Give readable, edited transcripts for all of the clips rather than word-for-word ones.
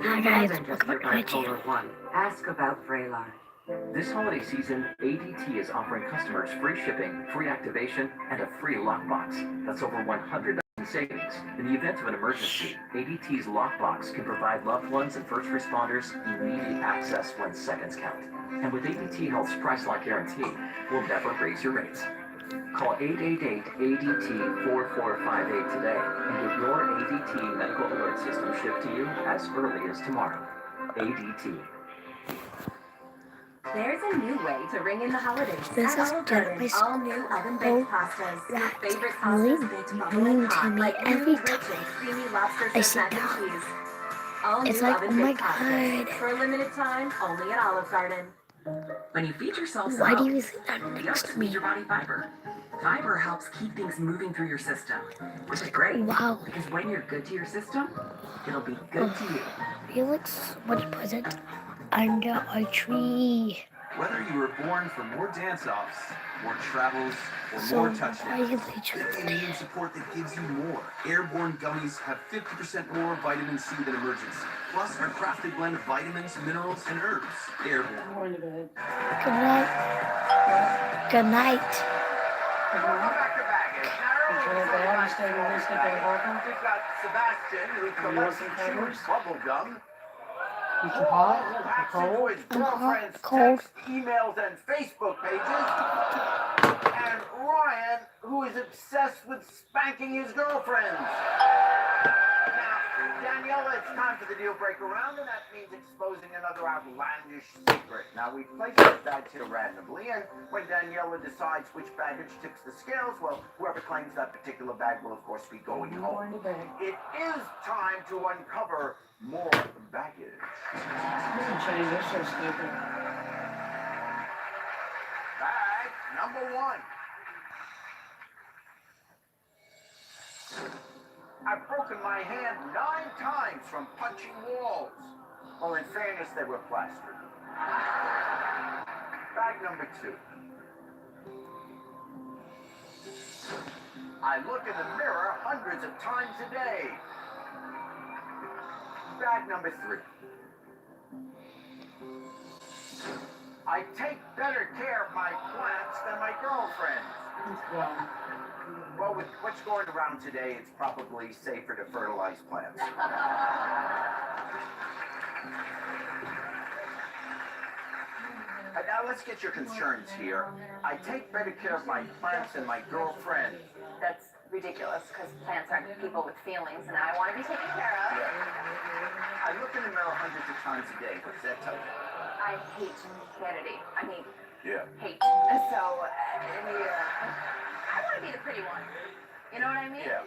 Hi More guys, than just welcome your back to my bipolar channel. 1. Ask about Vraylar. This holiday season, ADT is offering customers free shipping, free activation, and a free lockbox. That's over $100 in savings. In the event of an emergency, ADT's lockbox can provide loved ones and first responders immediate access when seconds count. And with ADT Health's Price Lock Guarantee, we'll never raise your rates. Call 888-ADT-4458 today and get your ADT medical alert system shipped to you as early as tomorrow. ADT. There's a new way to ring in the holidays. This At is Olive done Garden, by all new oven-baked school pastas. Your that favorite really pastas baked bubbling mean to hot, me like every new, rich, and time creamy lobster I shrimp see mac and them. cheese. All It's new like, oh my oven-baked pastas. god, For a limited time, only at Olive Garden. When you feed yourself some why do you oats, think that you don't next just to feed me? your body fiber. Fiber helps keep things moving through your system, which is great. Wow, Because when you're good to your system, it'll be good to you. Felix, what present under a tree? Whether you were born for more dance-offs, more travels, or So more why touchdowns, did they choose get today? immune support that gives you more. Airborne gummies have 50% more vitamin C than Emergency. Plus, our crafted blend of vitamins, minerals, and herbs. Airborne. Good night. Good night. Welcome back to Baggage. We've got Sebastian, who collects and chews bubblegum. Paul, who hacks into his I'm hot, girlfriend's cold. text, emails, and Facebook pages. And Ryan, who is obsessed with spanking his girlfriends. Now, Daniela, it's time for the deal breaker round, and that means exposing another outlandish secret. Now, we place these bags here randomly, and when Daniela decides which baggage tips the scales, well, whoever claims that particular bag will, of course, be going home. It is time to uncover more baggage. Bag number 1. I've broken my hand 9 times from punching walls. Well, in fairness, they were plastered. Bag number 2. I look in the mirror hundreds of times a day. Bag number 3. I take better care of my plants than my girlfriend. Well, with what's going around today, it's probably safer to fertilize plants. Now let's get your concerns here. I take better care of my plants than my girlfriend. That's ridiculous because plants aren't people with feelings and I want to be taken care of. Yeah. I look in the mirror hundreds of times a day. What does that tell you? I hate vanity. I mean, Yeah. hate. So, I want to be the pretty one. You know what I mean? Yeah.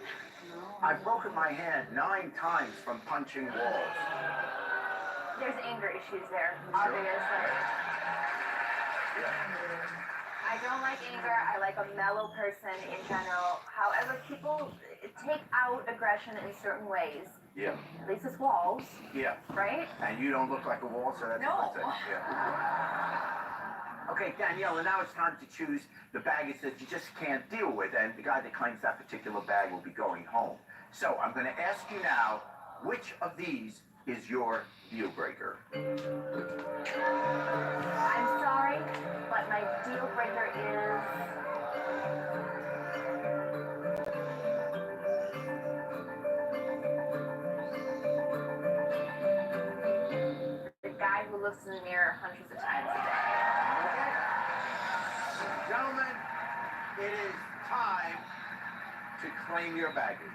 I've broken my hand 9 times from punching walls. There's anger issues there, obviously. I don't like anger. I like a mellow person in general. However, people take out aggression in certain ways. Yeah. At least it's walls, Yeah. right? And you don't look like a wall, so that's No. a good thing. Yeah. Okay, Daniela, now it's time to choose the baggage that you just can't deal with, and the guy that claims that particular bag will be going home. So I'm going to ask you now, which of these is your deal breaker? I'm sorry, but my deal breaker is the guy who looks in the mirror hundreds of times a day. Gentlemen, it is time to claim your baggage.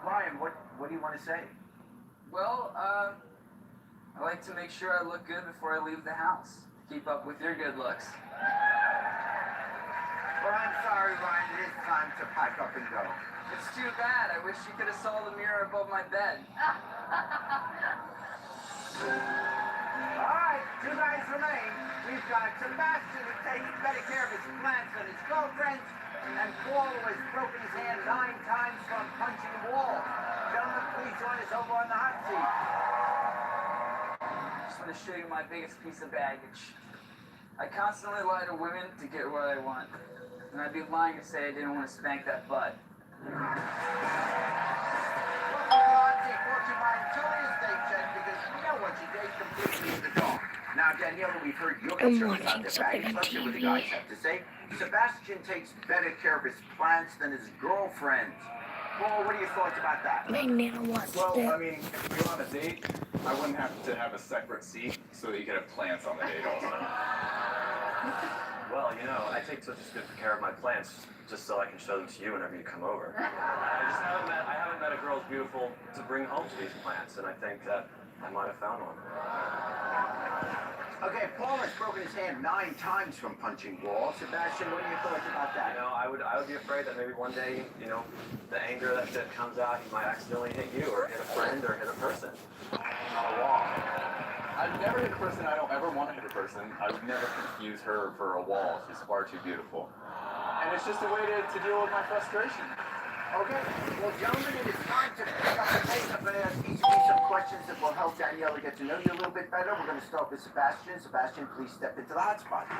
Ryan, what do you want to say? Well, I like to make sure I look good before I leave the house. Keep up with your good looks. Well, I'm sorry, Ryan. It is time to pack up and go. It's too bad. I wish you could have saw the mirror above my bed. All right, 2 guys remain. We've got Sebastian, who takes better care of his plants than his girlfriends, and Paul, who has broken his hand 9 times from punching to show you my biggest piece of baggage. I constantly lie to women to get what I want. And I'd be lying to say I didn't want to spank that butt. Now, Daniela, we've heard your I'm concerns about watching their something baggage. on Let's hear what the TV. guys have to say. Sebastian takes better care of his plants than his girlfriend. Paul, what are your thoughts about that? My Nana wants Well, I that. mean, if we were on a date, I wouldn't have to have a separate seat so that you could have plants on the date also. Well, you know, I take such good care of my plants just so I can show them to you whenever you come over. I haven't met a girl as beautiful to bring home to these plants, and I think that I might have found one. Okay, Paul has broken his hand 9 times from punching balls. Sebastian, what are your thoughts about You that? know, I would be afraid that maybe one day, you know, the anger that comes out, he might accidentally hit you or hit a friend or hit a person on a wall. I've never hit a person. I don't ever want to hit a person. I would never confuse her for a wall. She's far too beautiful. And it's just a way to deal with my frustration. Okay, well, gentlemen, it is time to pick up the pace. I'm going to ask each of you some questions that will help Daniela get to know you a little bit better. We're going to start with Sebastian. Sebastian, please step into the hotspot.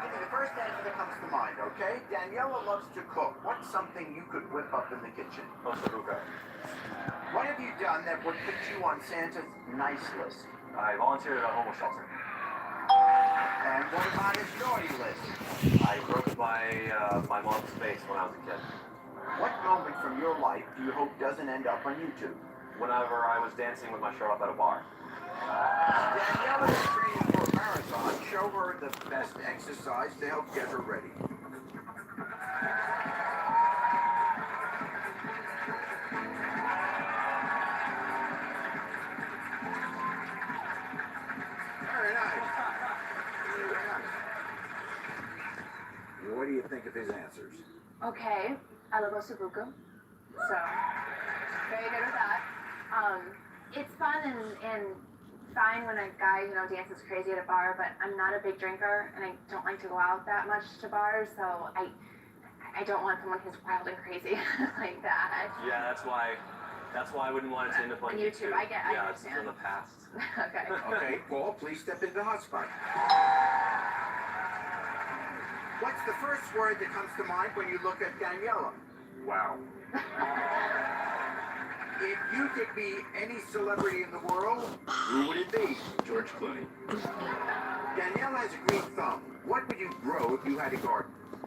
Give me the first answer that comes to mind, okay? Daniela loves to cook. What's something you could whip up in the kitchen? Ossabuco. What have you done that would put you on Santa's nice list? I volunteered at a homeless shelter. And what about his naughty list? I broke my mom's face when I was a kid. What moment from your life do you hope doesn't end up on YouTube? Whenever I was dancing with my shirt off at a bar. Daniela is training for a marathon. Show her the best exercise to help get her ready. Very nice. Very nice. What do you think of his answers? Okay, I love Ossabuco, so very good with that. It's fun and fine when a guy, you know, dances crazy at a bar, but I'm not a big drinker and I don't like to go out that much to bars, so I don't want someone who's wild and crazy like that. Yeah, that's why I wouldn't want it to end up on YouTube. I It's understand. in the past. Okay. Okay, Paul, please step into the hotspot. What's the first word that comes to mind when you look at Daniela? Wow. If you could be any celebrity in the world, who would it be? George Clooney. Daniela has a green thumb. What would you grow if you had a garden?